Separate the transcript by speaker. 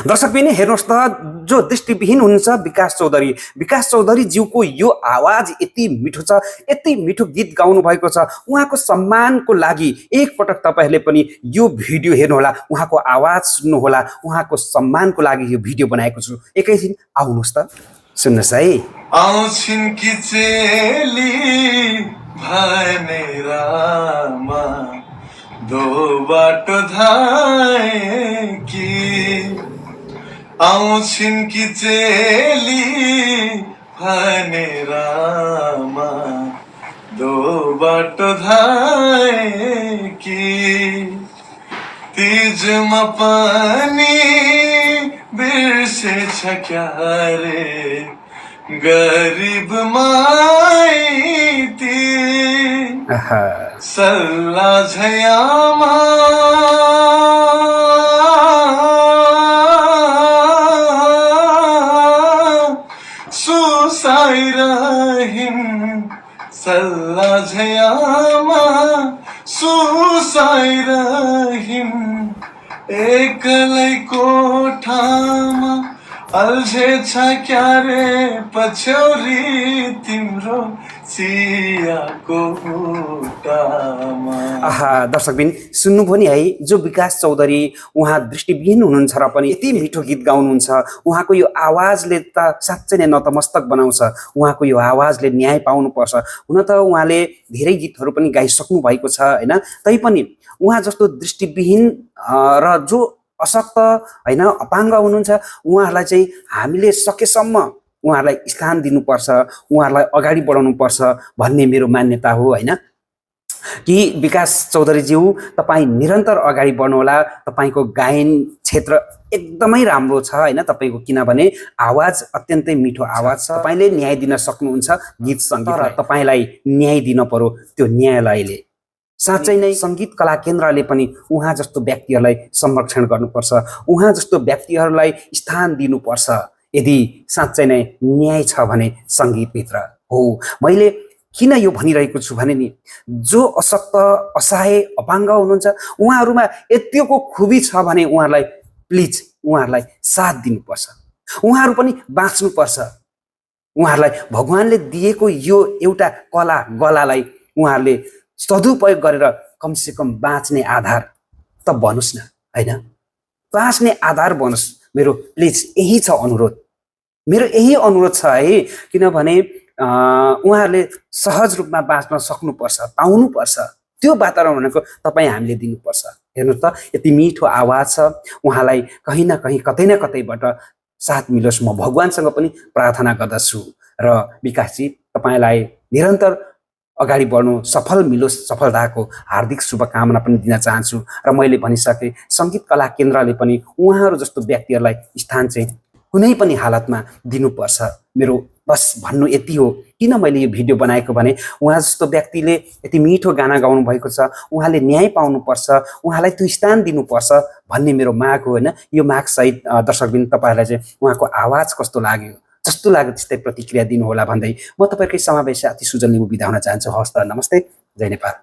Speaker 1: दर्शकबिन हेर्नुहोस् त, जो दृष्टिविहीन हुनुहुन्छ विकास चौधरी ज्यूको यो आवाज यति मिठो छ, यति मिठो गीत गाउनु भएको छ। उहाँको सम्मानको लागि एकपटक तपाईहरुले पनि यो भिडियो हेर्नुहोला, उहाँको आवाज सुन्नुहोला। उहाँको सम्मानको लागि यो भिडियो बनाएको छु। एकैछिन आउनुहोस् त, सुन्नुहोस् है।
Speaker 2: आउँछिन् कि चेली भनेरामा दो बाटो धाए कि आउँछिन् कि चेली भनेरामा दो बाटो धाए कि तीजमा पनि बिर्सेछ क्या रे गरीब माइती सल्ला झयामा सुसाइरहिन् सल्ला झयामा सुसाइरहिन् एक्लै कोठामा अल्झेछ क्या रे पछ्यौरी तिम्रो चियाको
Speaker 1: आहा, दर्शकबिन सुन्नुभयो नि है, जो विकास चौधरी उहाँ दृष्टिविहीन हुनुहुन्छ र पनि यति मिठो गीत गाउनुहुन्छ। उहाँको यो आवाजले त साँच्चै नै नतमस्तक बनाउँछ। उहाँको यो आवाजले न्याय पाउनुपर्छ। हुन त उहाँले धेरै गीतहरू पनि गाइसक्नु भएको छ हैन, तैपनि उहाँ जस्तो दृष्टिविहीन र जो अशक्त हैन अपाङ्ग हुनुहुन्छ, उहाँहरूलाई चाहिँ हामीले सकेसम्म उहाँहरूलाई स्थान दिनुपर्छ, उहाँहरूलाई अगाडि बढाउनुपर्छ भन्ने मेरो मान्यता हो हैन। कि विकास चौधरीज्यू, तपाईँ निरन्तर अगाडि बढ्नुहोला। तपाईँको गायन क्षेत्र एकदमै राम्रो छ हैन तपाईको, किनभने आवाज अत्यन्तै मिठो आवाज छ। तपाईले न्याय दिन सक्नुहुन्छ गीत सङ्गीतलाई, तपाईलाई न्याय दिन पर्यो त्यो न्यायालयले। साँच्चै नै सङ्गीत कला केन्द्रले पनि उहाँ जस्तो व्यक्तिहरूलाई संरक्षण गर्नुपर्छ, उहाँ जस्तो व्यक्तिहरूलाई स्थान दिनुपर्छ। यदि साँच्चै नै न्याय छ भने सङ्गीतभित्र हो। मैले किन यो भनिरहेको छु भने नि, जो अशक्त असहाय अपाङ्ग हुनुहुन्छ उहाँहरूमा यतिको खुबी छ भने उहाँहरूलाई प्लिज उहाँहरूलाई साथ दिनुपर्छ। उहाँहरू पनि बाँच्नुपर्छ। उहाँहरूलाई भगवानले दिएको यो एउटा कला गलालाई उहाँहरूले सदुपयोग गरेर कमसेकम बाँच्ने आधार त बनुस् न हैन, बाँच्ने आधार बनुस्। मेरो प्लिज यही छ अनुरोध, मेरो यही अनुरोध छ है। किनभने उहाँहरूले सहज रूपमा बाँच्न सक्नुपर्छ, पाउनुपर्छ। त्यो वातावरण भनेको तपाईँ हामीले दिनुपर्छ। हेर्नुहोस् त, यति मिठो आवाज छ, उहाँलाई कहीँ न कहीँ कतै न कतैबाट साथ मिलोस्। म भगवानसँग पनि प्रार्थना गर्दछु र विकासजी तपाईँलाई निरन्तर अगाडि बढ्नु सफल मिलोस्, सफलताको हार्दिक शुभकामना पनि दिन चाहन्छु। र मैले भनिसकेँ, सङ्गीत कला केन्द्रले पनि उहाँहरू जस्तो व्यक्तिहरूलाई स्थान चाहिँ कुनै पनि हालतमा दिनुपर्छ। मेरो बस भन्नु यति हो। किन मैले यो भिडियो बनाएको भने उहाँ जस्तो व्यक्तिले यति मिठो गाना गाउनु भएको छ, उहाँले न्याय पाउनुपर्छ, उहाँलाई त्यो स्थान दिनुपर्छ भन्ने मेरो माग हो हैन। यो माग सहित दर्शकबिन तपाईहरुलाई चाहिँ उहाँको आवाज कस्तो लाग्यो, जस्तो लाग्यो त्यस्तै प्रतिक्रिया दिनुहोला भन्दै म तपाईहरुकै समावेश साथी सुजन लिम्बू बिदा हुन चाहन्छु। हवस् त, नमस्ते, जय नेपाल।